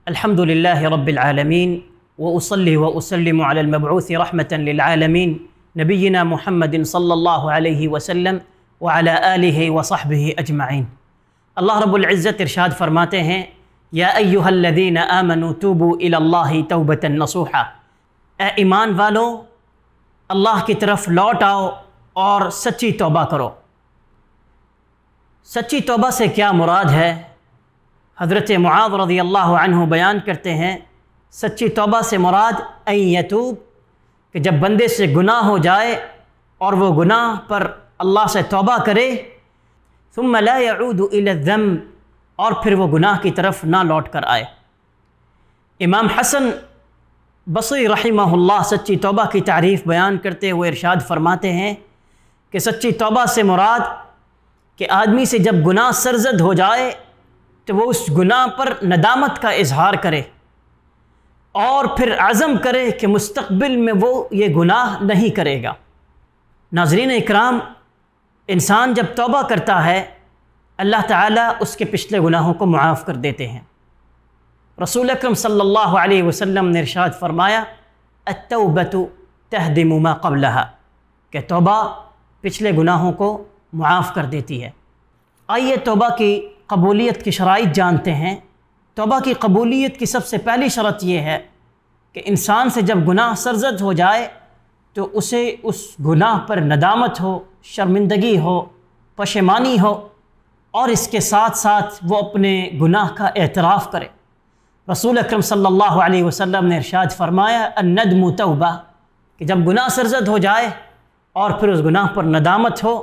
الحمد لله رب العالمين وأصلي وأسلم على المبعوث رحمة للعالمين نبينا محمد صلی اللہ علیہ وسلم وعلى آلہ وصحبہ اجمعین۔ اللہ رب العزت ارشاد فرماتے ہیں یا ایہا الذین آمنوا توبوا الی اللہ توبۃ نصوحا، اے ایمان والو اللہ کی طرف لوٹ آؤ اور سچی توبہ کرو۔ سچی توبہ سے کیا مراد ہے؟ حضرت معاذ رضی اللہ عنہ بیان کرتے ہیں سچی توبہ سے مراد ان یتوب، کہ جب بندے سے گناہ ہو جائے اور وہ گناہ پر اللہ سے توبہ کرے، ثم لا يعود الى الذنب، اور پھر وہ گناہ کی طرف نہ لوٹ کر آئے۔ امام حسن بصری رحمہ اللہ سچی توبہ کی تعریف بیان کرتے ہوئے ارشاد فرماتے ہیں کہ سچی توبہ سے مراد کہ آدمی سے جب گناہ سرزد ہو جائے تو وہ اس گناہ پر ندامت کا اظہار کرے اور پھر عزم کرے کہ مستقبل میں وہ یہ گناہ نہیں کرے گا۔ ناظرین اکرام، انسان جب توبہ کرتا ہے اللہ تعالیٰ اس کے پچھلے گناہوں کو معاف کر دیتے ہیں۔ رسول اکرم صلی اللہ علیہ وسلم نے ارشاد فرمایا التوبۃ تہدم ما قبلہا، کہ توبہ پچھلے گناہوں کو معاف کر دیتی ہے۔ آئیے توبہ کی قبولیت کی شرائط جانتے ہیں۔ توبہ کی قبولیت کی سب سے پہلی شرط یہ ہے کہ انسان سے جب گناہ سرزد ہو جائے تو اسے اس گناہ پر ندامت ہو، شرمندگی ہو، پشیمانی ہو، اور اس کے ساتھ ساتھ وہ اپنے گناہ کا اعتراف کرے۔ رسول اکرم صلی اللہ علیہ وسلم نے ارشاد فرمایا الندم توبہ، کہ جب گناہ سرزد ہو جائے اور پھر اس گناہ پر ندامت ہو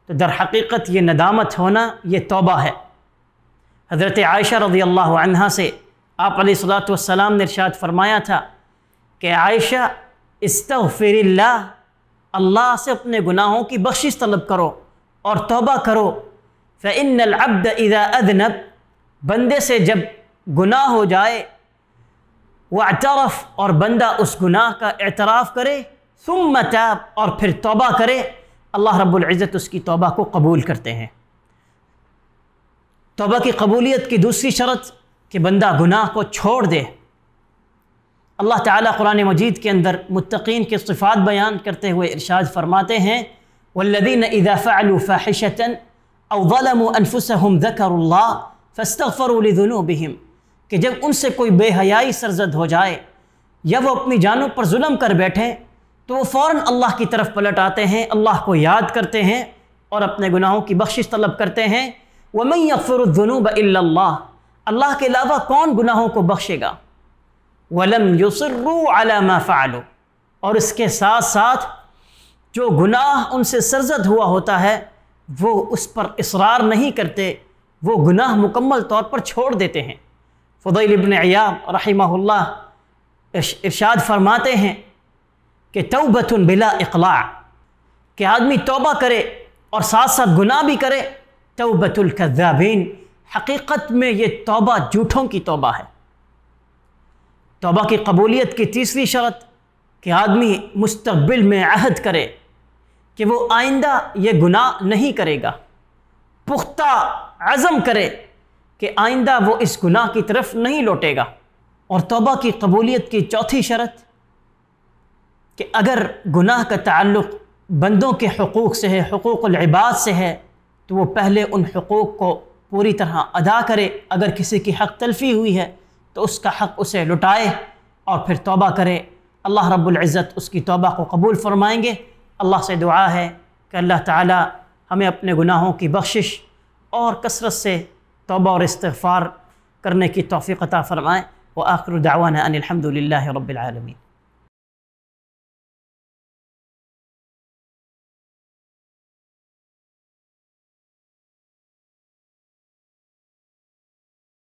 تو در حقیقت یہ ندامت ہونا یہ توبہ ہے۔ حضرت عائشہ رضی اللہ عنہا سے آپ علیہ الصلوۃ والسلام نے ارشاد فرمایا تھا کہ عائشہ استغفر اللہ، اللہ سے اپنے گناہوں کی بخشش طلب کرو اور توبہ کرو۔ فإن العبد اذا اذنب، بندے سے جب گناہ ہو جائے، واعترف، اور بندہ اس گناہ کا اعتراف کرے، ثم تاب، اور پھر توبہ کرے، اللہ رب العزت اس کی توبہ کو قبول کرتے ہیں۔ توبہ کی قبولیت کی دوسری شرط کہ بندہ گناہ کو چھوڑ دے۔ اللہ تعالیٰ قرآن مجید کے اندر متقین کی صفات بیان کرتے ہوئے ارشاد فرماتے ہیں والذین اذا فعلوا فاحشة او ظلموا انفسهم ذکروا اللہ فاستغفروا لذنوبهم، کہ جب ان سے کوئی بے حیائی سرزد ہو جائے یا وہ اپنی جانوں پر ظلم کر بیٹھیں تو وہ فوراً اللہ کی طرف پلٹ آتے ہیں، اللہ کو یاد کرتے ہیں اور اپنے گناہوں کی بخشش طلب کرتے ہیں۔ وَمَن يَغْفِرُ الذُّنُوبَ إِلَّا اللَّهُ، اللہ کے علاوہ کون گناہوں کو بخشے گا۔ وَلَمْ يُصِرُّوا عَلَى مَا فَعَلُوا، اور اس کے ساتھ ساتھ جو گناہ ان سے سرزد ہوا ہوتا ہے وہ اس پر اصرار نہیں کرتے، وہ گناہ مکمل طور پر چھوڑ دیتے ہیں۔ فضیل ابن عیاض رحمہ اللہ ارشاد فرماتے ہیں کہ توبۃ بلا اقلاع، کہ آدمی توبہ کرے اور ساتھ ساتھ گناہ بھی کرے، توبۃ الکذابین، حقیقت میں یہ توبہ جھوٹوں کی توبہ ہے۔ توبہ کی قبولیت کی تیسری شرط کہ آدمی مستقبل میں عہد کرے کہ وہ آئندہ یہ گناہ نہیں کرے گا، پختہ عزم کرے کہ آئندہ وہ اس گناہ کی طرف نہیں لوٹے گا۔ اور توبہ کی قبولیت کی چوتھی شرط کہ اگر گناہ کا تعلق بندوں کے حقوق سے ہے، حقوق العباد سے ہے، تو وہ پہلے ان حقوق کو پوری طرح ادا کرے۔ اگر کسی کی حق تلفی ہوئی ہے تو اس کا حق اسے لٹائے اور پھر توبہ کرے، اللہ رب العزت اس کی توبہ کو قبول فرمائیں گے۔ اللہ سے دعا ہے کہ اللہ تعالی ہمیں اپنے گناہوں کی بخشش اور کثرت سے توبہ اور استغفار کرنے کی توفیق عطا فرمائیں۔ وآخر دعوانا ان الحمد للہ رب العالمین۔